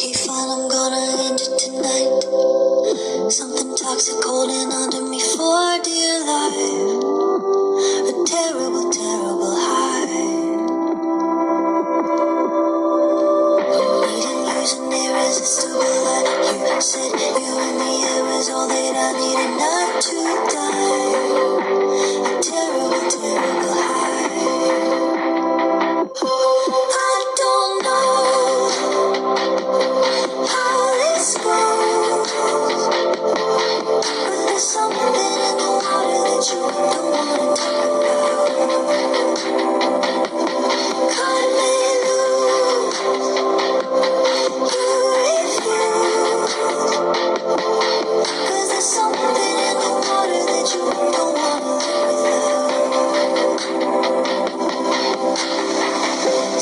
Okay, fine, I'm gonna end it tonight. Something toxic holding onto me for dear life. A terrible, terrible high. Needing news and irresistible light. You said you and the air is all that I needed not to die. A terrible, terrible high. I don't know how this goes, but there's something in the water that you don't want to talk about. Cut me loose, you refuse, 'cause there's something in the water that you don't want to live without.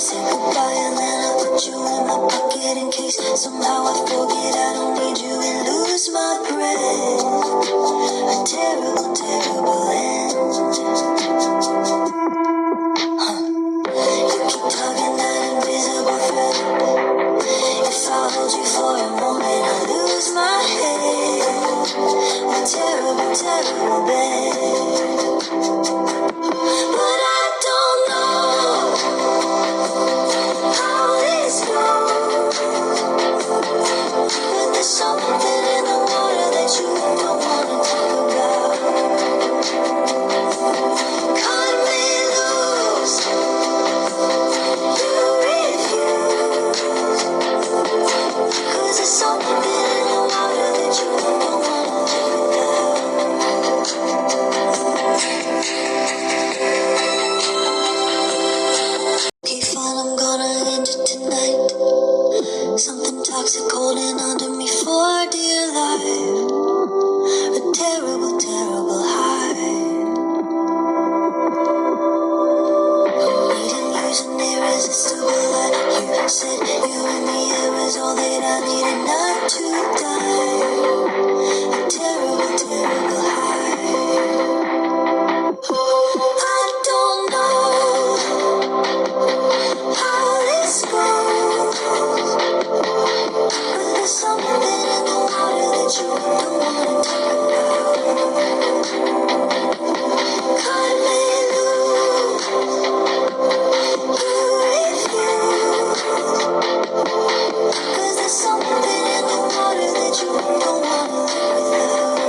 Say goodbye and then I put you in my pocket in case somehow I forget I don't need you and lose my breath. A terrible, terrible end. You keep tugging that invisible thread. If I hold you for a moment, I lose my head. A terrible, terrible bed. But I don't know how this goes, but there's something in the water that you don't want to talk about. Cut me loose, you refuse, 'cause there's something in the water that you don't want to live without. Okay, fine, I'm gonna end it tonight. Something toxic holding onto me for dear life. A terrible, terrible high. Needing news and irresistible light. You said you and the air is all that I needed not to die. A terrible, terrible high. I don't know how this goes, but there's something in the water that you don't want to talk about. Cut me loose, you refuse, 'cause there's something in the water that you don't want to live without.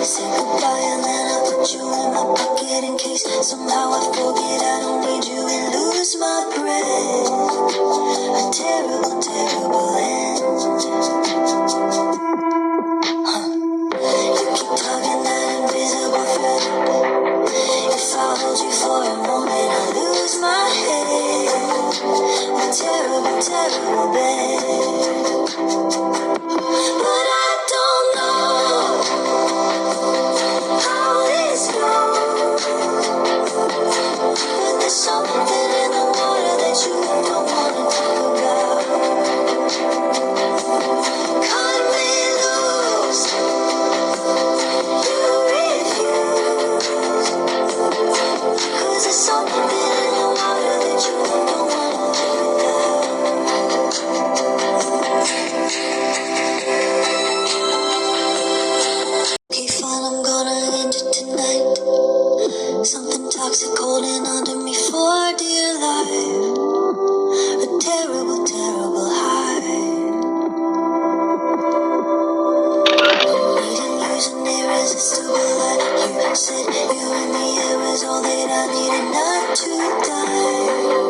Say goodbye and then I put you in my pocket in case somehow I forget I don't need you and lose my breath. A terrible, terrible end. You keep tugging that invisible thread. If I hold you for a moment, I lose my head. A terrible, terrible bed. But I don't know how this goes, but there's something in the water that you don't want to talk about. Cut me loose, you refuse, 'cause there's something in the water that you don't want to live without. Okay, fine, I'm gonna end it tonight. Something toxic holding onto me for dear life. A terrible, terrible high. Needing news and irresistible light. You said you and the air is all that I needed not to die.